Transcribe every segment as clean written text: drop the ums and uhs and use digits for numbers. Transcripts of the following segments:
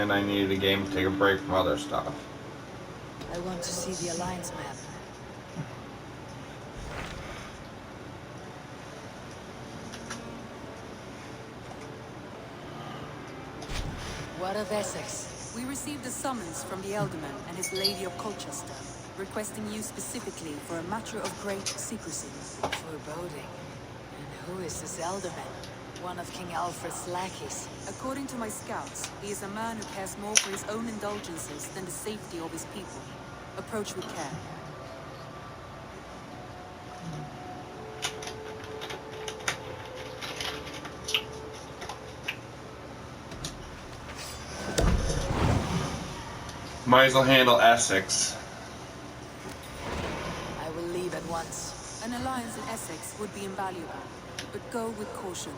and I needed a game to take a break from other stuff. I want to see the Alliance map. What of Essex? We received a summons from the Elderman and his Lady of Colchester, requesting you specifically for a matter of great secrecy. Foreboding. And who is this Elderman? One of King Alfred's lackeys. According to my scouts, he is a man who cares more for his own indulgences than the safety of his people. Approach with care. Might as well handle Essex. I will leave at once. An alliance in Essex would be invaluable, but go with caution.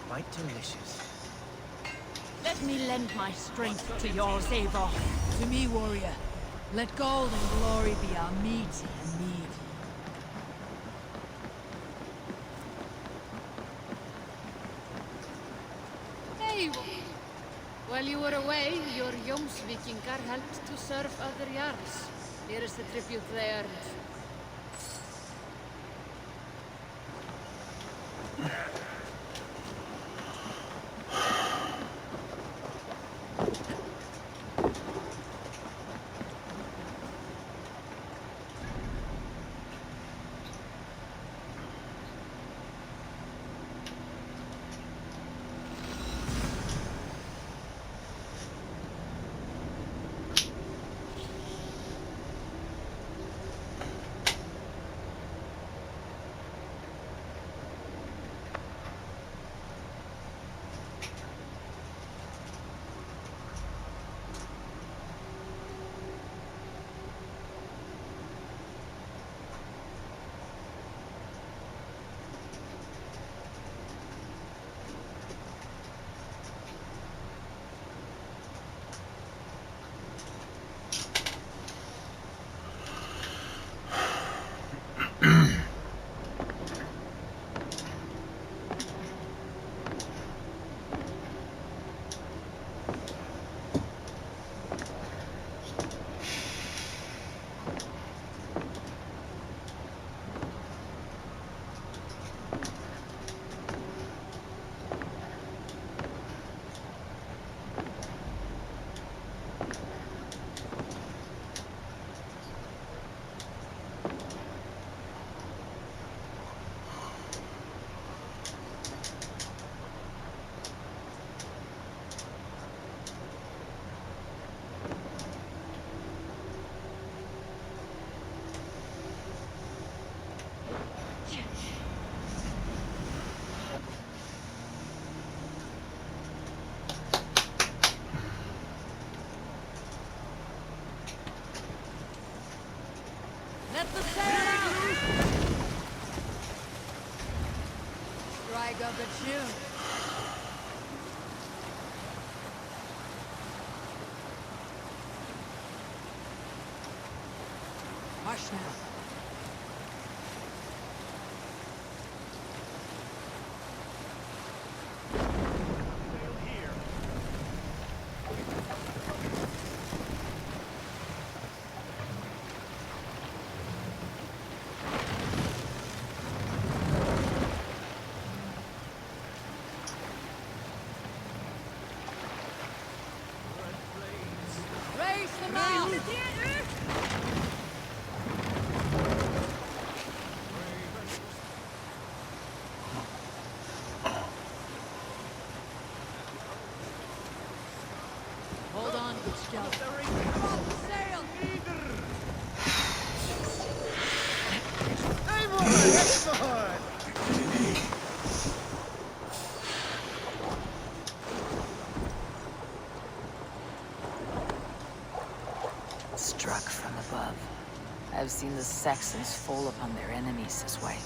Quite delicious. Let me lend my strength to yours, Eivor. To me, warrior. Let gold and glory be our meat and mead. Eivor! While you were away, your Jómsvíkingar helped to serve other Jarls. Here is the tribute they earned. Let the sail out! Strike up a tune. Hush now. Come on, sail! Struck from above. I've seen the Saxons fall upon their enemies this way.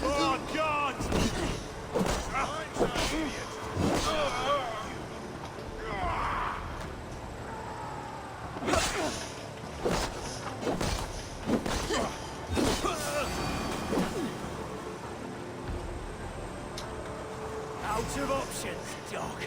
Oh, God! Out of options, dog.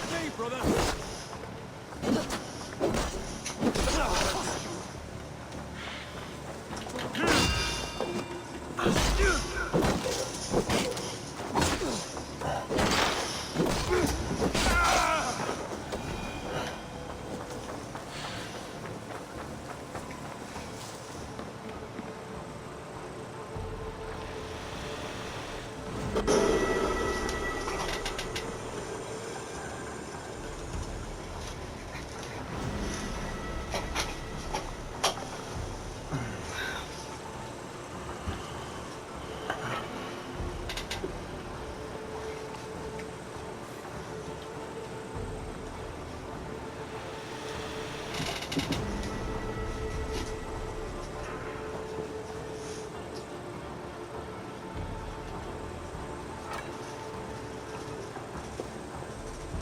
Hey, brother.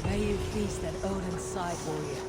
May you feast at Odin's side, warrior.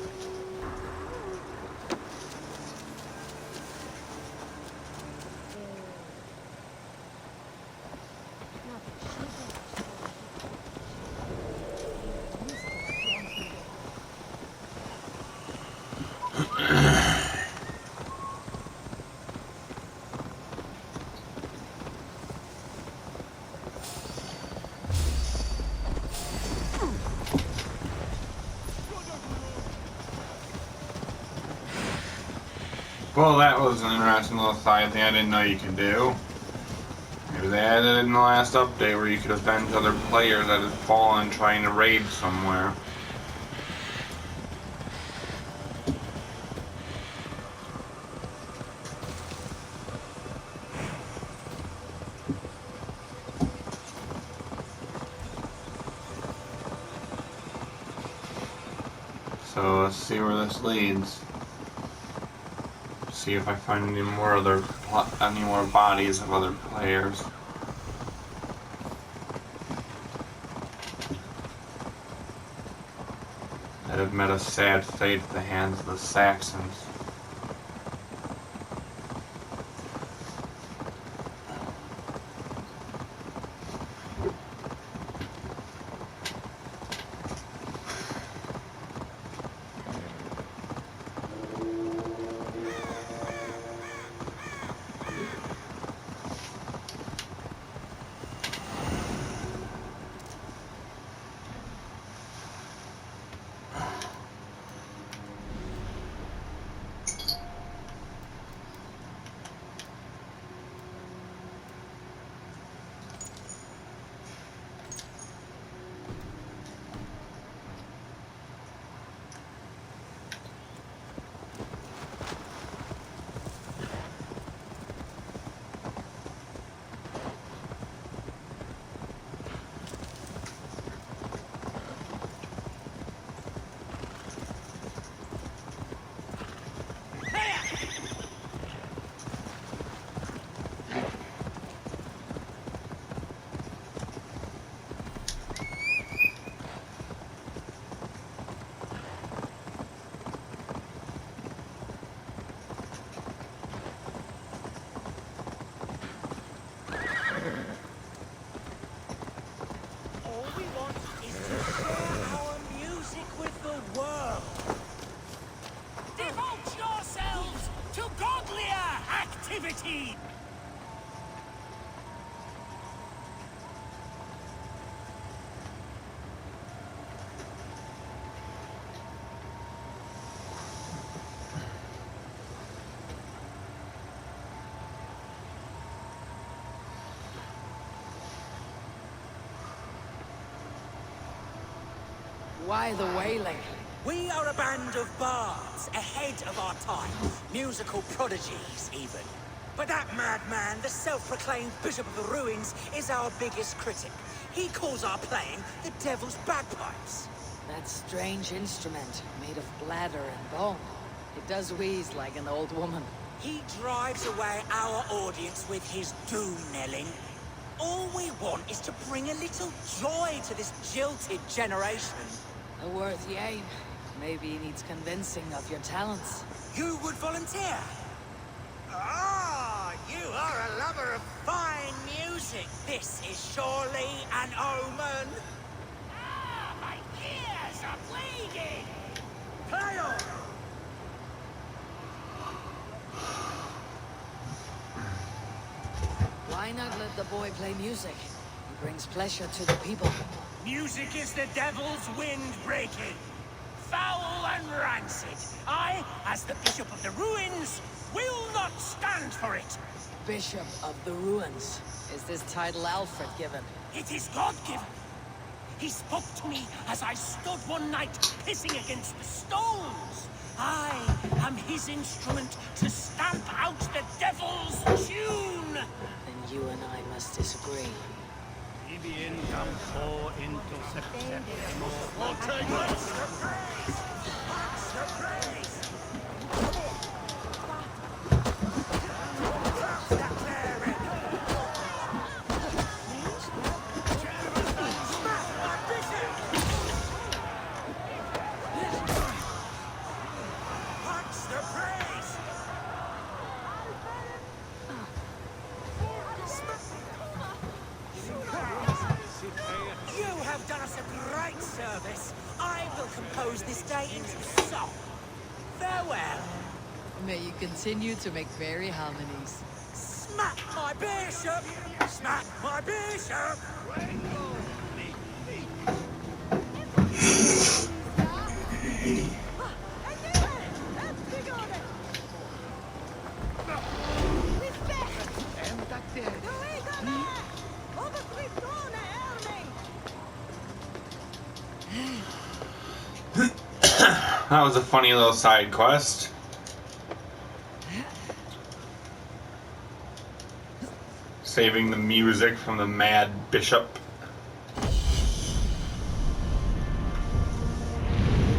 Well, that was an interesting little side thing I didn't know you could do. Maybe they added it in the last update where you could avenge other players that had fallen trying to raid somewhere. So let's see where this leads. See if I find any more bodies of other players. That have met a sad fate at the hands of the Saxons. Why the wailing? We are a band of bards, ahead of our time. Musical prodigies, even. But that madman, the self-proclaimed Bishop of the Ruins, is our biggest critic. He calls our playing the Devil's Bagpipes. That strange instrument, made of bladder and bone. It does wheeze like an old woman. He drives away our audience with his doom-knelling. All we want is to bring a little joy to this jilted generation. A worthy aim. Maybe he needs convincing of your talents. You would volunteer? Ah, you are a lover of fine music. This is surely an omen. Ah, my ears are bleeding. Play on. Why not let the boy play music? He brings pleasure to the people. Music is the devil's wind breaking. Foul and rancid. I, as the Bishop of the Ruins, will not stand for it. Bishop of the Ruins. Is this title Alfred given? It is God-given. He spoke to me as I stood one night pissing against the stones. I am his instrument to stamp out the devil's tune. Then you and I must disagree. You have done us a great service. I will compose this day into song. Farewell. May you continue to make merry harmonies. Smack my bishop! Smack my bishop! That was a funny little side quest. Saving the music from the mad bishop.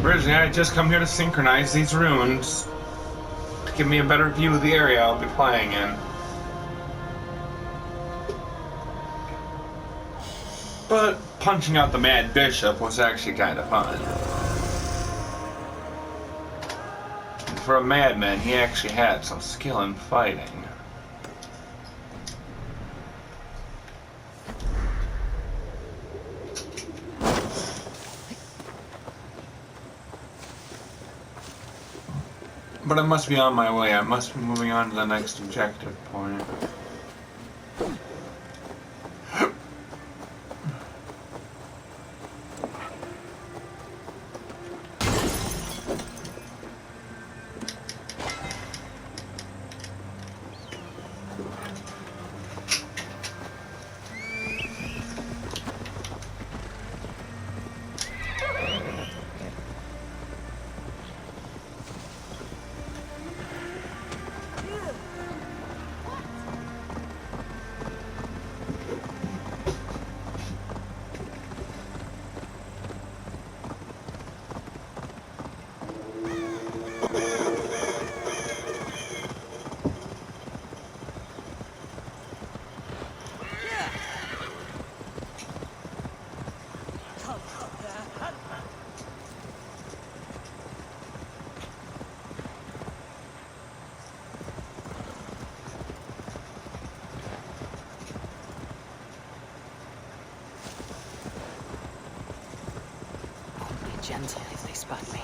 Originally, I just come here to synchronize these runes to give me a better view of the area I'll be playing in. But punching out the mad bishop was actually kind of fun. For a madman, he actually had some skill in fighting. But I must be on my way. I must be moving on to the next objective point. Gentle if they spot me.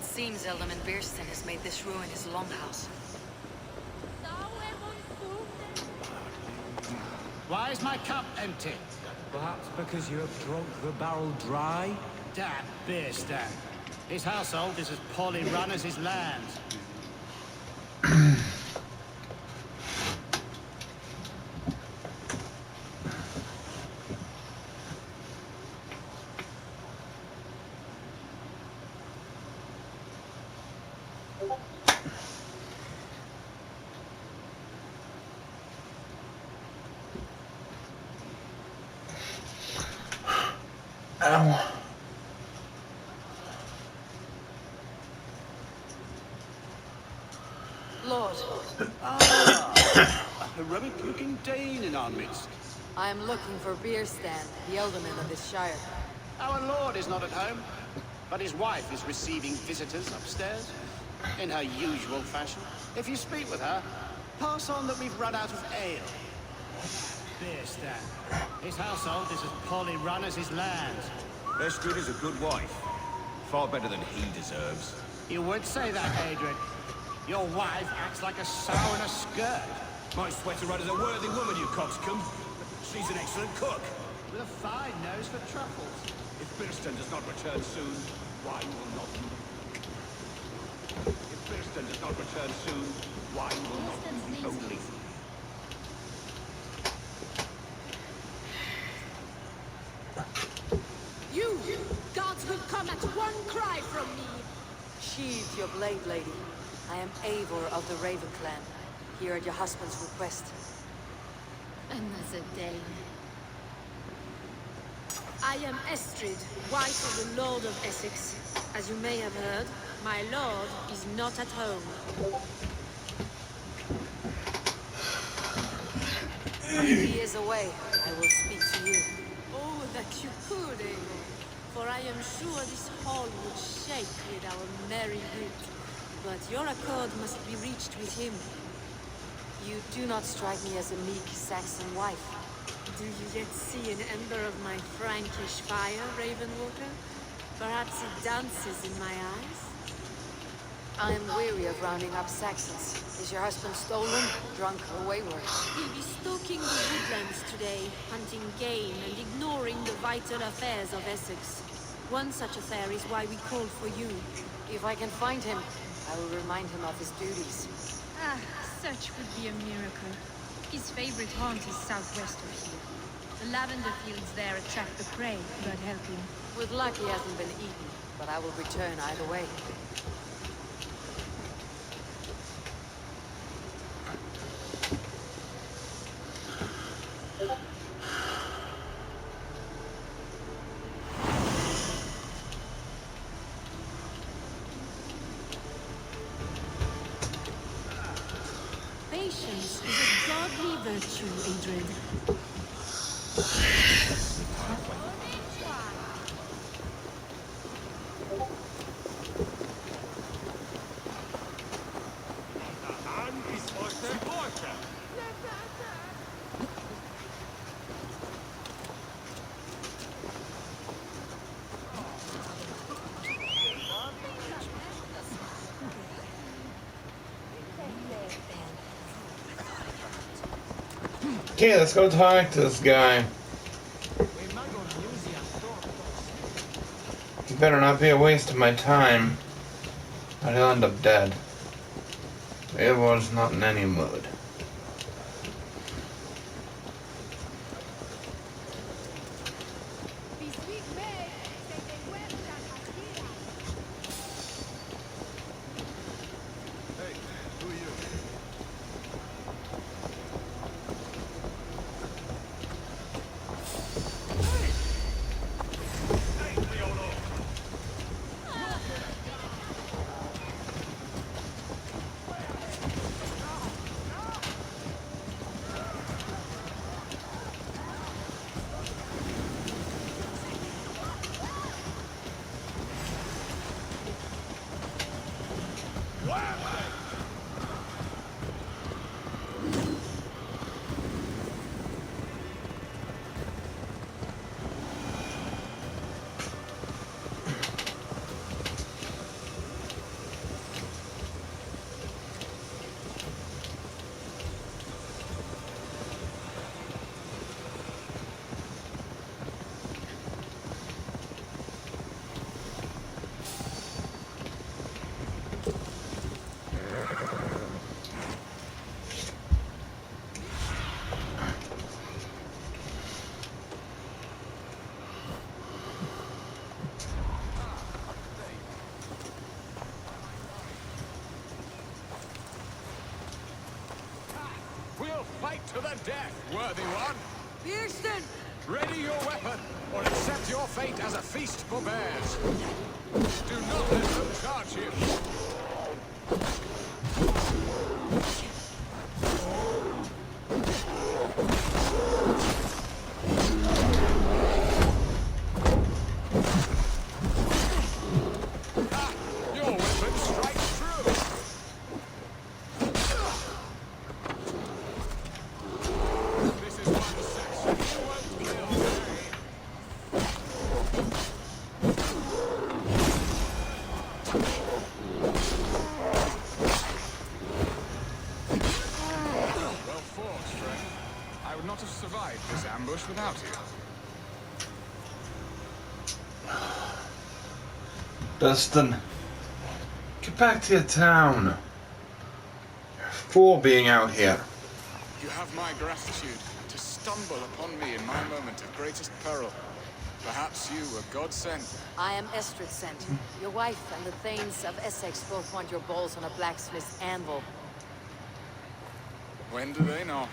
Seems Alderman Beerston has made this ruin his longhouse. Why is my cup empty? Perhaps because you have drunk the barrel dry? Damn Beerston. His household is as poorly run as his land. Lord, A heroic-looking Dane in our midst. I am looking for Beerstan, the Alderman of this shire. Our lord is not at home, but his wife is receiving visitors upstairs, in her usual fashion. If you speak with her, pass on that we've run out of ale. Beerstan. His household is as poorly run as his land. Estrid is a good wife. Far better than he deserves. You would say that, Adrian. Your wife acts like a sow in a skirt. My sweater run is a worthy woman, you coxcomb. She's an excellent cook. With a fine nose for truffles. If Birston does not return soon, wine will not be. If Birston does not return soon, wine will not be the only. You! Gods will come at one cry from me! Sheathe your blade, lady. I am Eivor of the Raven clan, here at your husband's request. Another Dane. I am Estrid, wife of the Lord of Essex. As you may have heard, my lord is not at home. He is away. I will speak to you. Oh, that you could, Eivor. For I am sure this hall would shake with our merry wit. But your accord must be reached with him. You do not strike me as a meek Saxon wife. Do you yet see an ember of my Frankish fire, Ravenwalker? Perhaps it dances in my eyes? I am weary of rounding up Saxons. Is your husband stolen, drunk, or wayward? He'll be stalking the woodlands today, hunting game and ignoring the vital affairs of Essex. One such affair is why we called for you. If I can find him, I will remind him of his duties. Ah, such would be a miracle. His favorite haunt is southwest of here. The lavender fields there attract the prey, God help him. With luck, he hasn't been eaten, but I will return either way. Patience is a godly virtue, Adrian. Okay, let's go talk to this guy. It better not be a waste of my time. I'll end up dead. Eivor not in any mood. We'll fight to the death, worthy one! Kirsten! Ready your weapon, or accept your fate as a feast for bears. Do not let them charge you. Ah, your weapon strikes true. This is one section you won't kill today. Well fought, friend. I would not have survived this ambush without you. Dustin, get back to your town. You're a fool being out here. You have my gratitude to stumble upon me in my moment of greatest peril. Perhaps you were God sent. I am Estrid sent. Your wife and the Thanes of Essex both want your balls on a blacksmith's anvil. When do they not?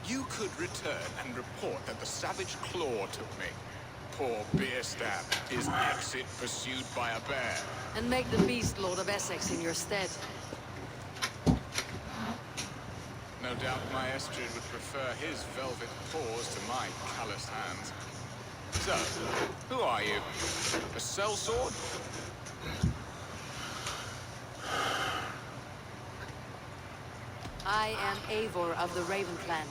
You could return and report that the savage claw took me. Poor Bierstadt, his exit pursued by a bear. And make the beast Lord of Essex in your stead. No doubt my Estrid would prefer his velvet paws to my callous hands. So, who are you? A sellsword? I am Eivor of the Raven Clan.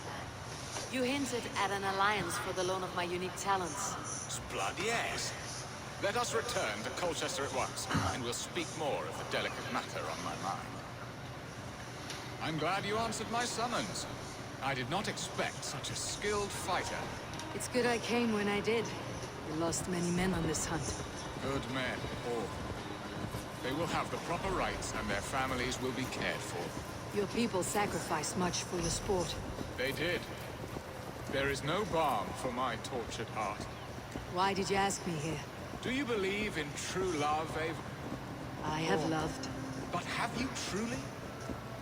You hinted at an alliance for the loan of my unique talents. Blood, yes. Let us return to Colchester at once, and we'll speak more of the delicate matter on my mind. I'm glad you answered my summons. I did not expect such a skilled fighter. It's good I came when I did. You lost many men on this hunt. Good men, all. They will have the proper rights and their families will be cared for. Your people sacrificed much for your sport. They did. There is no balm for my tortured heart. Why did you ask me here? Do you believe in true love, Ava? I have loved. But have you truly?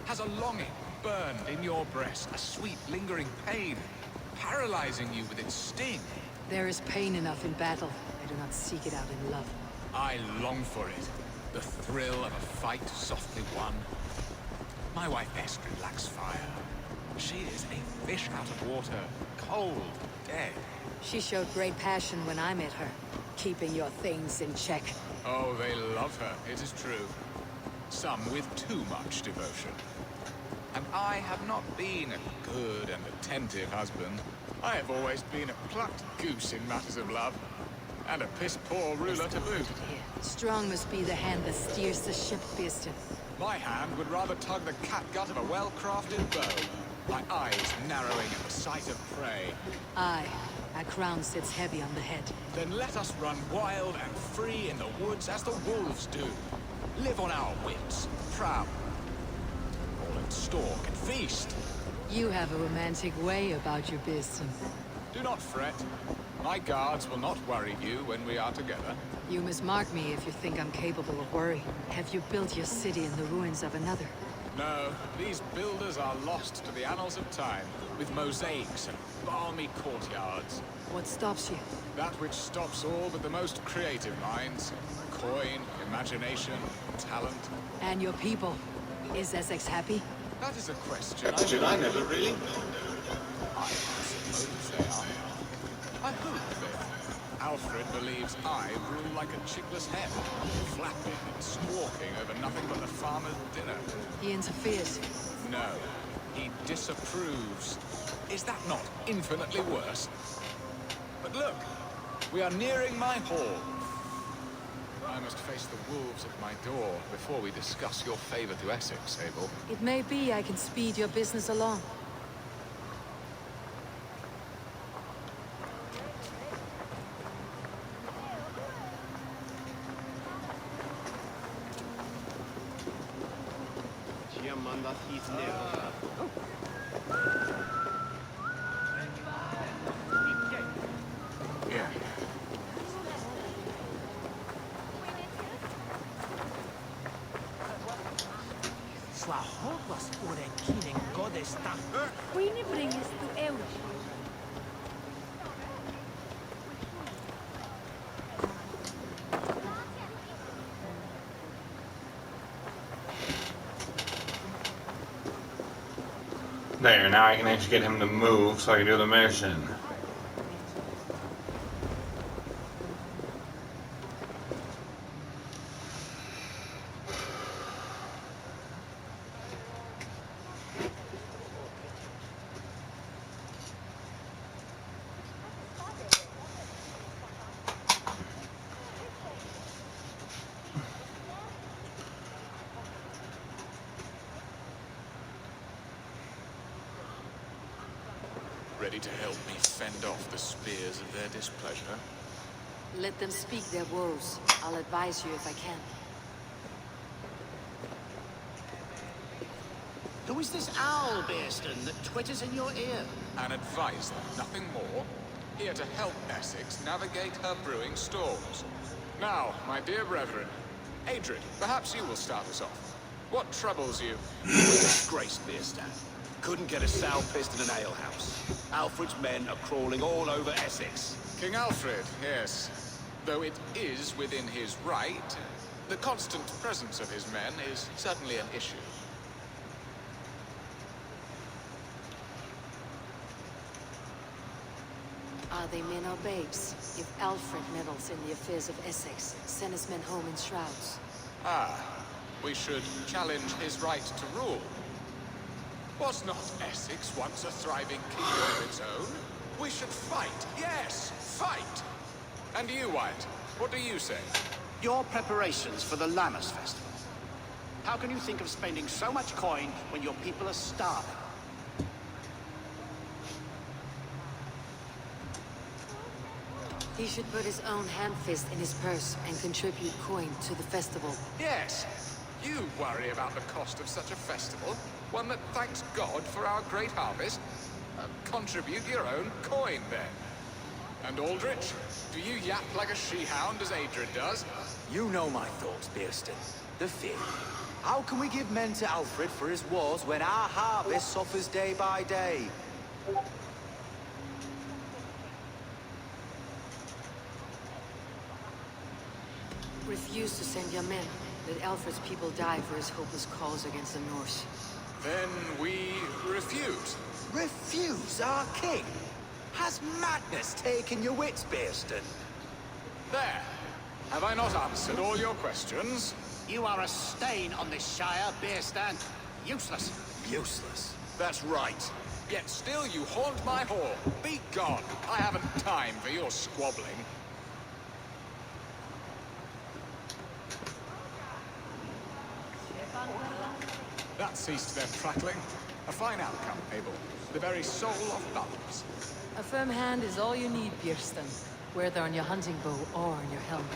Has a longing burned in your breast, a sweet, lingering pain, paralyzing you with its sting? There is pain enough in battle. I do not seek it out in love. I long for it. The thrill of a fight softly won. My wife Estrid lacks fire. She is a fish out of water, cold, dead. She showed great passion when I met her, keeping your things in check. Oh, they love her, it is true. Some with too much devotion. And I have not been a good and attentive husband. I have always been a plucked goose in matters of love. And a piss-poor ruler to boot. Strong must be the hand that steers the ship, Beaston. My hand would rather tug the catgut of a well-crafted bow. My eyes narrowing at the sight of prey. Aye, a crown sits heavy on the head. Then let us run wild and free in the woods as the wolves do. Live on our wits, proud. All and stalk and feast. You have a romantic way about you, Beaston. Do not fret. My guards will not worry you when we are together. You must mark me if you think I'm capable of worry. Have you built your city in the ruins of another? No, these builders are lost to the annals of time, with mosaics and balmy courtyards. What stops you? That which stops all but the most creative minds. Coin, imagination, talent. And your people? Is Essex happy? That is a question I never really wondered. I suppose they are. I hope they are. Alfred believes I rule like a chickless hen, flapping and squawking over nothing but the farmer's dinner. He interferes. No, he disapproves. Is that not infinitely worse? But look, we are nearing my hall. I must face the wolves at my door before we discuss your favor to Essex, Abel. It may be I can speed your business along. Yeah. Queenie bring us to Euro. There, now I can actually get him to move so I can do the mission. Ready to help me fend off the spears of their displeasure? Let them speak their woes. I'll advise you if I can. Who is this owl, Beaston, that twitters in your ear? An advisor, nothing more. Here to help Essex navigate her brewing storms. Now, my dear brethren, Adrid, perhaps you will start us off. What troubles you? We're disgraced, Beaston. Couldn't get a sow pissed in an alehouse. Alfred's men are crawling all over Essex. King Alfred, yes. Though it is within his right, the constant presence of his men is certainly an issue. Are they men or babes? If Alfred meddles in the affairs of Essex, send his men home in shrouds. Ah, we should challenge his right to rule. Was not Essex once a thriving kingdom of its own? We should fight, yes, fight! And you, Wyatt, what do you say? Your preparations for the Lammas Festival. How can you think of spending so much coin when your people are starving? He should put his own hand-fist in his purse and contribute coin to the festival. Yes. You worry about the cost of such a festival, one that thanks God for our great harvest. Contribute your own coin, then. And Aldrich, do you yap like a she-hound as Adrid does? You know my thoughts, Bearston. The fear. How can we give men to Alfred for his wars when our harvest suffers day by day? Refuse to send your men. Let Alfred's people die for his hopeless cause against the Norse. Then we refuse. Refuse our king? Has madness taken your wits, Bearston? There. Have I not answered all your questions? You are a stain on this Shire, Beerstan. Useless. Useless. That's right. Yet still you haunt my hall. Be gone. I haven't time for your squabbling. That ceased their prattling. A fine outcome, Abel. The very soul of balance. A firm hand is all you need, Bierston. Whether on your hunting bow or on your helmet.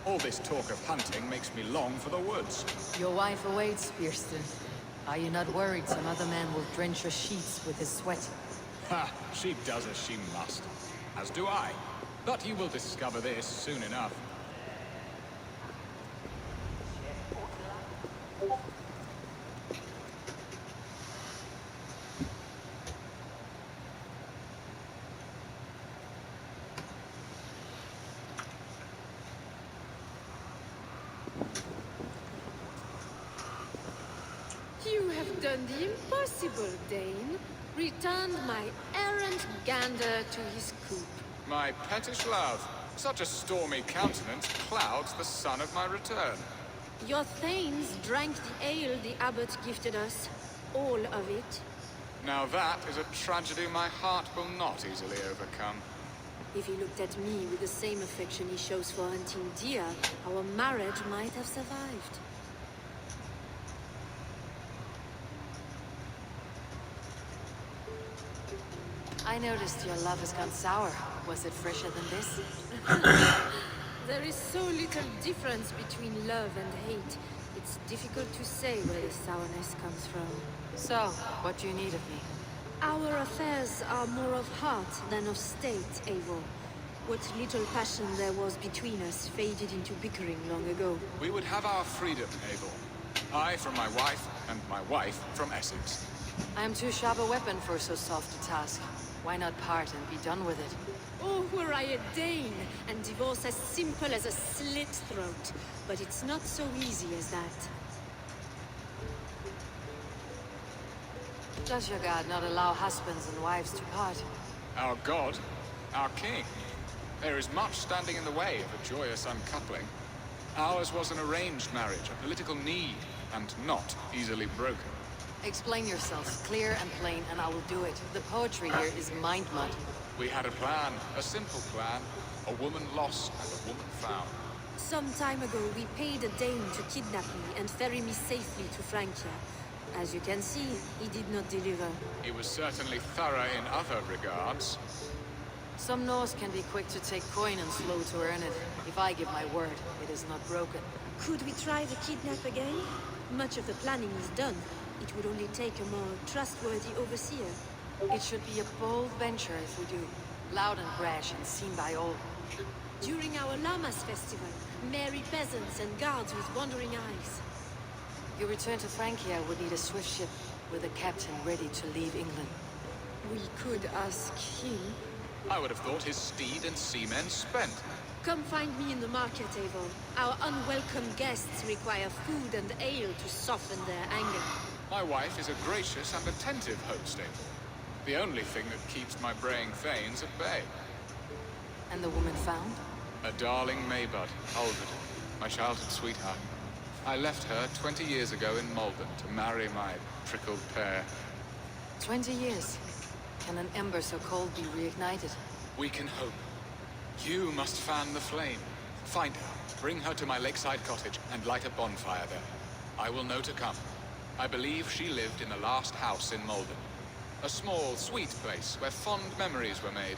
All this talk of hunting makes me long for the woods. Your wife awaits, Bierston. Are you not worried some other man will drench your sheets with his sweat? Ha! She does as she must. As do I. But you will discover this soon enough. You have done the impossible, Dane. Returned my errant gander to his coop. My pettish love. Such a stormy countenance clouds the sun of my return. Your thanes drank the ale the abbot gifted us. All of it. Now that is a tragedy my heart will not easily overcome. If he looked at me with the same affection he shows for hunting deer, our marriage might have survived. I noticed your love has gone sour. Was it fresher than this? There is so little difference between love and hate. It's difficult to say where the sourness comes from. So, what do you need of me? Our affairs are more of heart than of state, Eivor. What little passion there was between us faded into bickering long ago. We would have our freedom, Abel. I from my wife, and my wife from Essex. I am too sharp a weapon for so soft a task. Why not part and be done with it? Oh, were I a Dane, and divorce as simple as a slit throat. But it's not so easy as that. Does your god not allow husbands and wives to part? Our god, our king. There is much standing in the way of a joyous uncoupling. Ours was an arranged marriage, a political need, and not easily broken. Explain yourselves, clear and plain, and I will do it. The poetry here is mind mud. We had a plan, a simple plan. A woman lost and a woman found. Some time ago, we paid a Dane to kidnap me and ferry me safely to Francia. As you can see, he did not deliver. He was certainly thorough in other regards. Some Norse can be quick to take coin and slow to earn it. If I give my word, it is not broken. Could we try the kidnap again? Much of the planning is done. It would only take a more trustworthy overseer. It should be a bold venture if we do. Loud and brash and seen by all. During our Llamas festival, merry peasants and guards with wandering eyes. Your return to Francia would need a swift ship with a captain ready to leave England. We could ask him. I would have thought his steed and seamen spent. Come find me in the market, Eivor. Our unwelcome guests require food and ale to soften their anger. My wife is a gracious and attentive host, Abel. The only thing that keeps my braying thanes at bay. And the woman found? A darling Maybud, Alfred, my childhood sweetheart. I left her 20 years ago in Malden to marry my prickled pair. 20 years. Can an ember so cold be reignited? We can hope. You must fan the flame. Find her, bring her to my lakeside cottage, and light a bonfire there. I will know to come. I believe she lived in the last house in Malden. A small, sweet place where fond memories were made.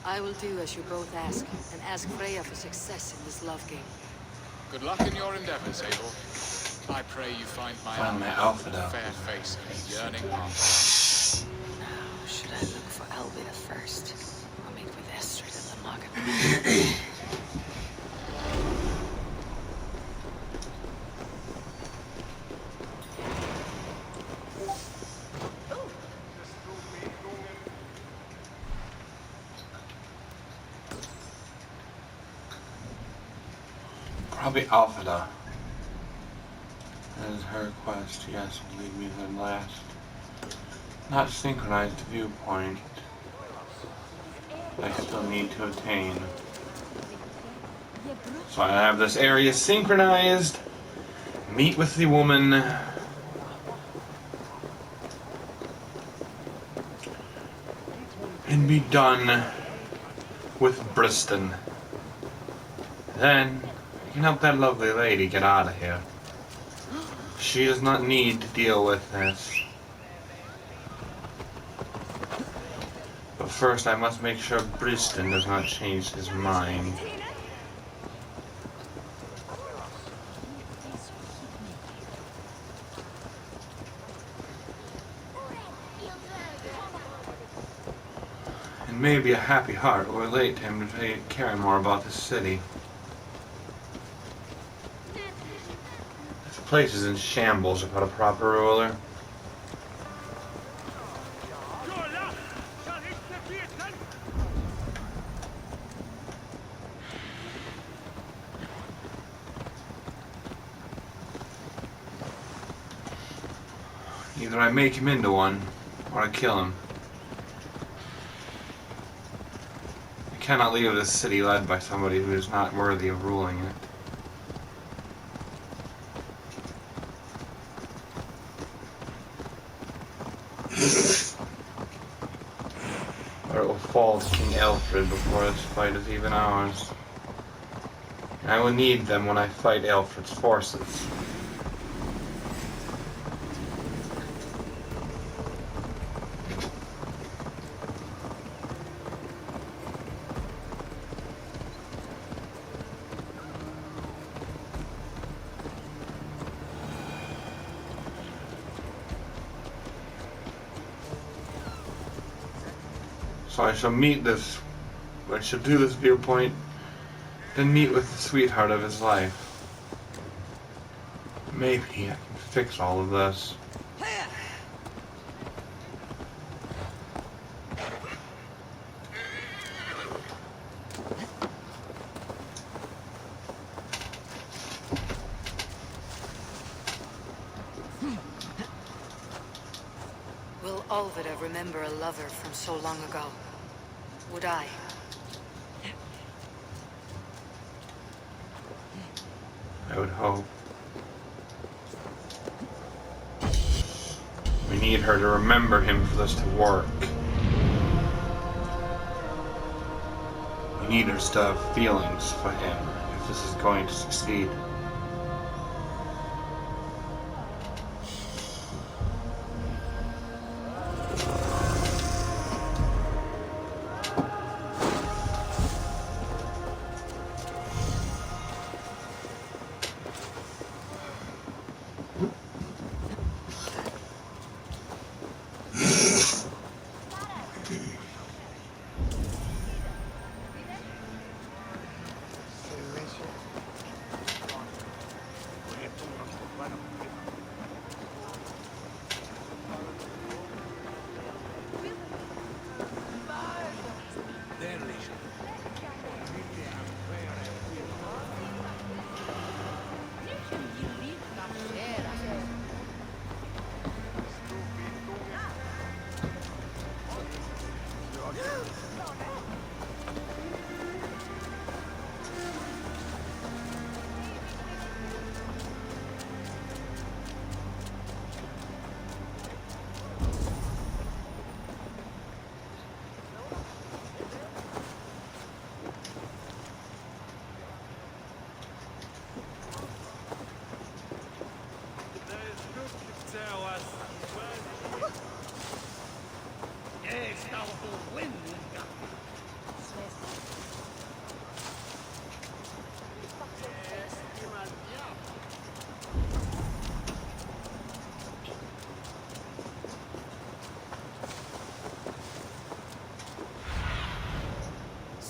I will do as you both ask, and ask Freya for success in this love game. Good luck in your endeavors, Eivor. I pray you find my Alpha with a now. fair face and yearning heart. Should I look for Elvira first? Or meet with Estrid in the market? Probably Alpha. That is her quest. Yes, will lead me to the last. Not synchronized viewpoint. I still need to attain. So I have this area synchronized. Meet with the woman. And be done with Briston. Then I can help that lovely lady get out of here. She does not need to deal with this. But first I must make sure Briston does not change his mind. And maybe a happy heart will relate to him to care more about this city. This place is in shambles without a proper ruler. Either I make him into one, or I kill him. I cannot leave this city led by somebody who is not worthy of ruling it. Or it will fall to King Alfred before this fight is even ours. And I will need them when I fight Alfred's forces. So I shall do this viewpoint, then meet with the sweetheart of his life. Maybe I can fix all of this. Will Olvida remember a lover from so long ago? Would I? I would hope. We need her to remember him for this to work. We need her to have feelings for him if this is going to succeed.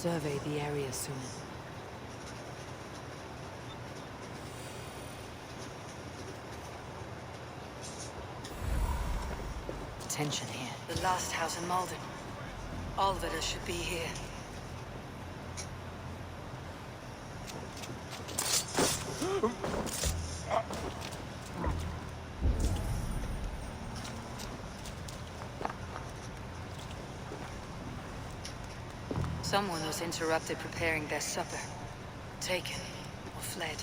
survey the area soon. Tension here. The last house in Malden. Alvida should be here. Someone was interrupted preparing their supper. Taken or fled.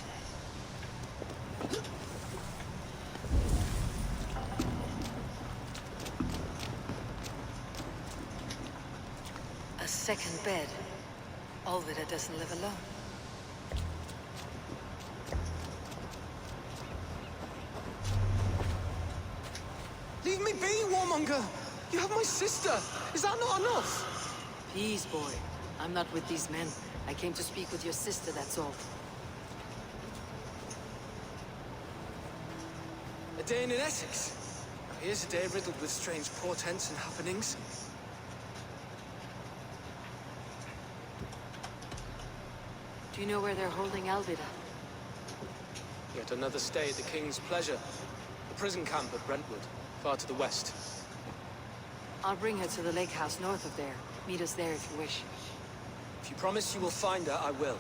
A second bed. Alvida doesn't live alone. Leave me be, warmonger! You have my sister! Is that not enough? Peace, boy. I'm not with these men. I came to speak with your sister, that's all. A day in Essex. Here's a day riddled with strange portents and happenings. Do you know where they're holding Alvida? Yet another stay at the King's pleasure. The prison camp at Brentwood, far to the west. I'll bring her to the lake house north of there. Meet us there if you wish. If you promise you will find her, I will.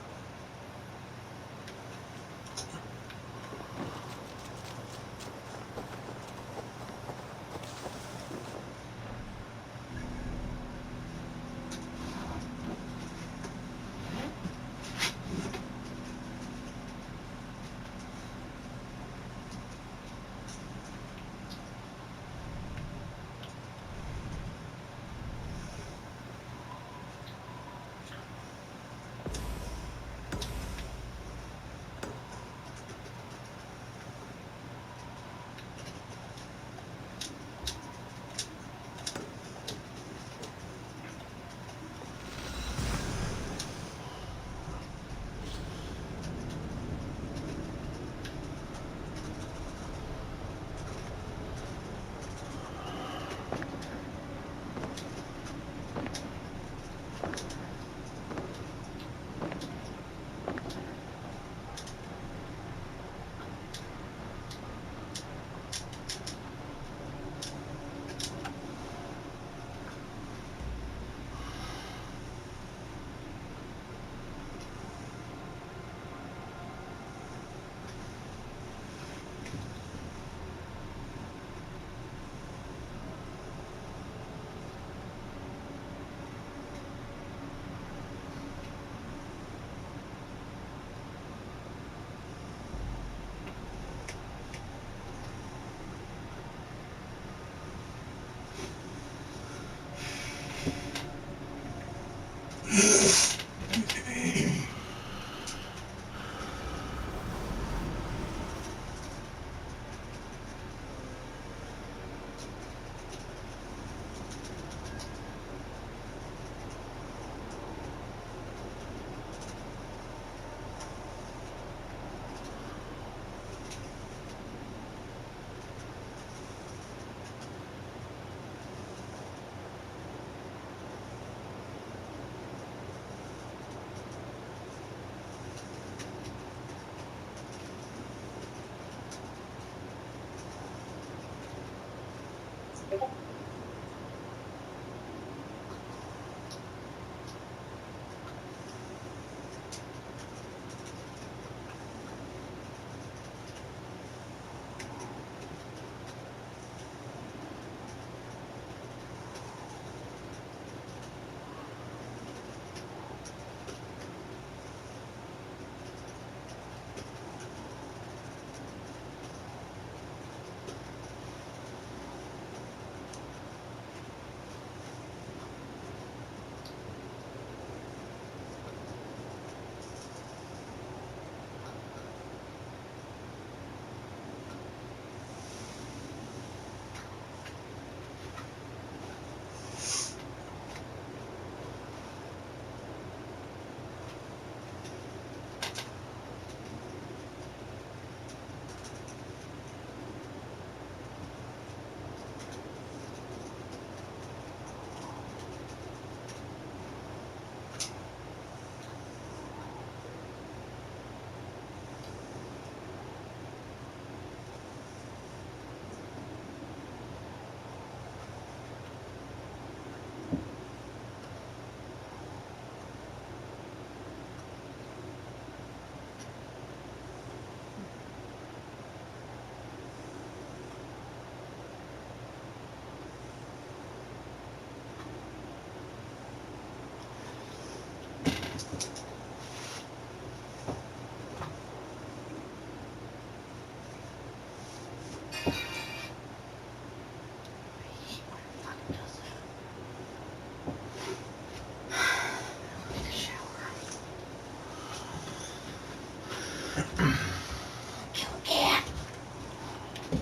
Kill a cat.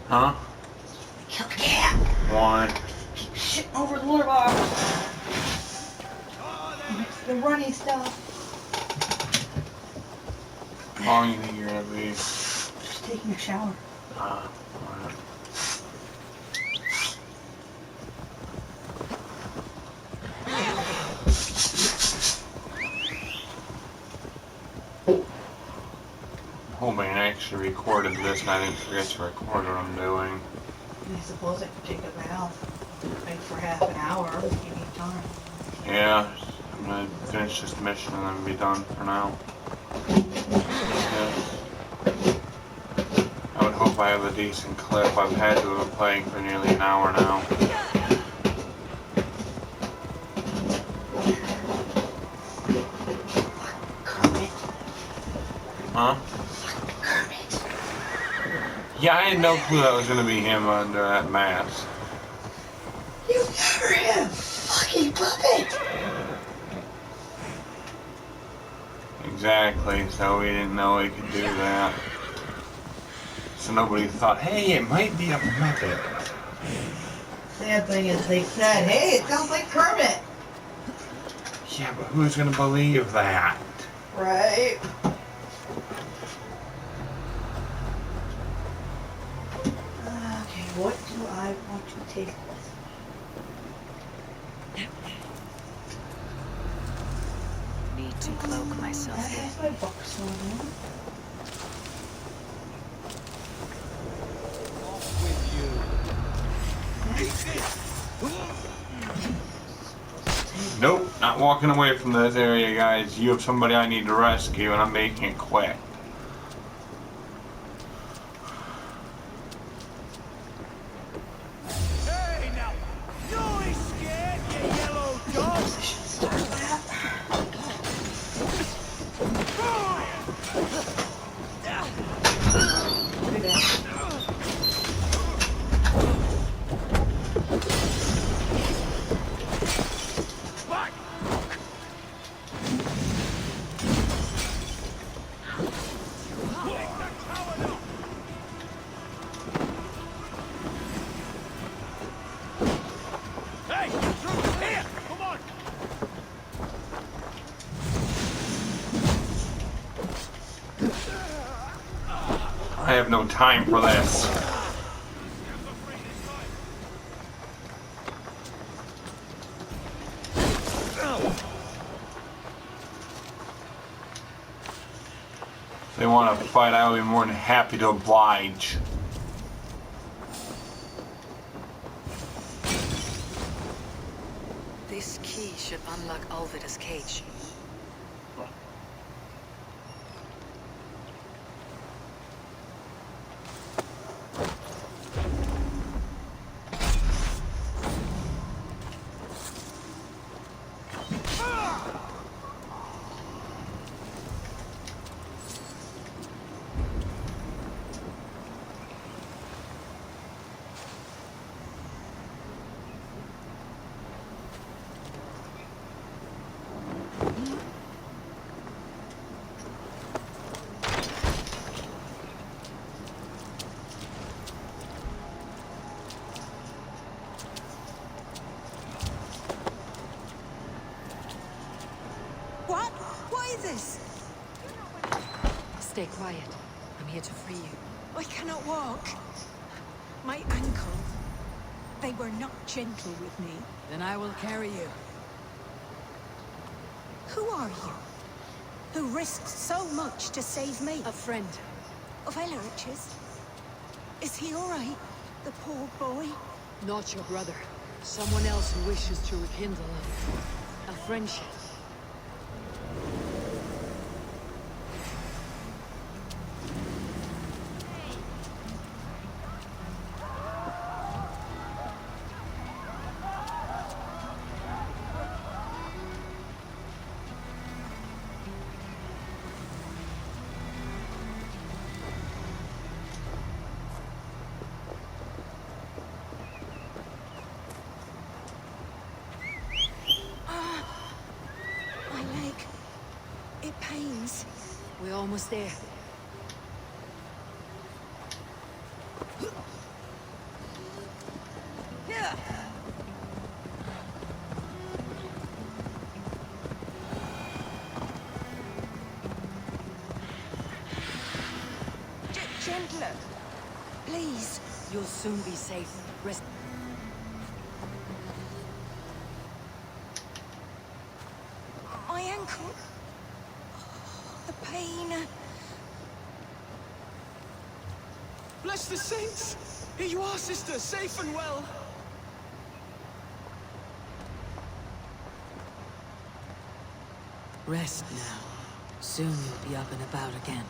Huh? Kill a cat. Why? Shitting over the litter box. It's the runny stuff. How long do you think you're gonna be? Just taking a shower. Alright. Hoping I actually recorded this and I didn't forget to record what I'm doing. I suppose I could take a bath. Like for half an hour. Give me time. Yeah, I'm gonna finish this mission and then be done for now. Yeah. I would hope I have a decent clip. I've had to have been playing for nearly an hour now. Huh? Yeah, I had no clue that was gonna be him under that mask. You never him! Fucking puppet! Exactly, so we didn't know he could do that. So nobody thought, hey, it might be a Muppet. Sad thing is they said, hey, it sounds like Kermit! Yeah, but who's gonna believe that? Right? Okay, what do I want to take with me? Need to cloak myself. That has my box on it. Nope, not walking away from this area, guys. You have somebody I need to rescue, and I'm making it quick. Hey, now! Don't be scared, you yellow dog! Hey! Through here! Come on! I have no time for this. If they want to fight, I will be more than happy to oblige. This key should unlock Alvida's cage. What? What is this? Stay quiet. I'm here to free you. I cannot walk. My ankle. They were not gentle with me. Then I will carry you. Who are you? Who risked so much to save me? A friend. Of Elrich's? Is he all right? The poor boy? Not your brother. Someone else who wishes to rekindle a friendship. My leg. It pains. We're almost there. Gentler. Please. You'll soon be safe. Rest. My ankle. The pain. Bless the saints! Here you are, sister, safe and well. Rest now. Soon you'll be up and about again.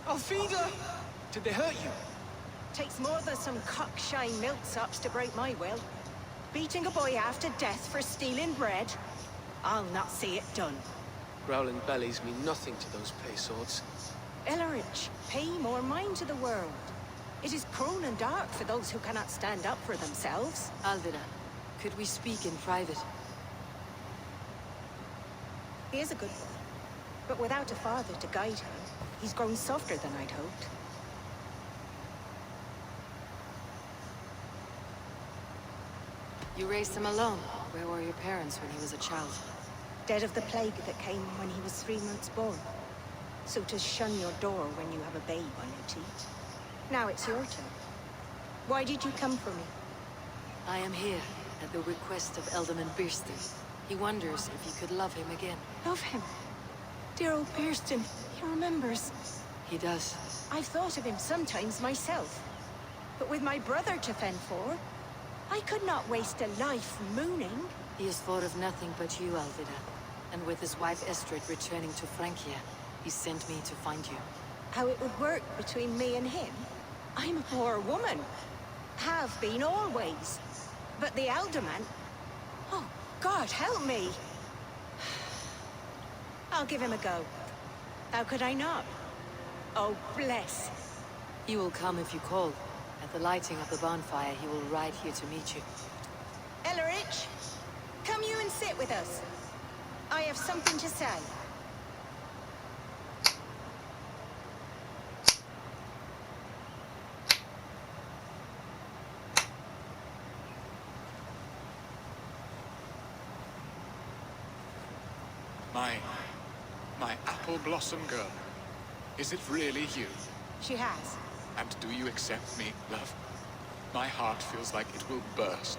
Alfida! Did they hurt you? Takes more than some cockshy milksops to break my will. Beating a boy half to death for stealing bread? I'll not see it done. Growling bellies mean nothing to those pay swords. Ellerich, pay more mind to the world. It is cruel and dark for those who cannot stand up for themselves. Alvida, could we speak in private? He is a good boy, but without a father to guide him, he's grown softer than I'd hoped. You raised him alone. Where were your parents when he was a child? Dead of the plague that came when he was 3 months born. So to shun your door when you have a babe on your teat. Now it's your turn. Why did you come for me? I am here at the request of Alderman Birsten. He wonders if you could love him again. Love him? Dear old Birsten, he remembers. He does. I've thought of him sometimes myself. But with my brother to fend for, I could not waste a life mooning. He has thought of nothing but you, Alvida. And with his wife Estrid returning to Francia, he sent me to find you. How it would work between me and him? I'm a poor woman. Have been always. But the alderman... Oh, God, help me! I'll give him a go. How could I not? Oh, bless. He will come if you call. At the lighting of the bonfire, he will ride here to meet you. Ellerich, come you and sit with us. I have something to say. My apple blossom girl. Is it really you? She has. And do you accept me, love? My heart feels like it will burst.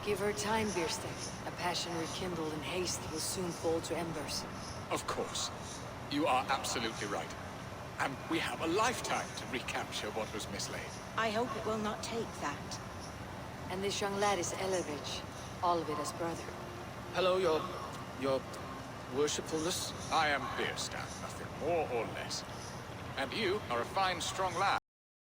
Give her time, Birsten. A passion rekindled in haste will soon fall to embers. Of course. You are absolutely right. And we have a lifetime to recapture what was mislaid. I hope it will not take that. And this young lad is Ellerich, Alvida's brother. Hello, your worshipfulness. I am Birsten, nothing more or less. And you are a fine, strong lad.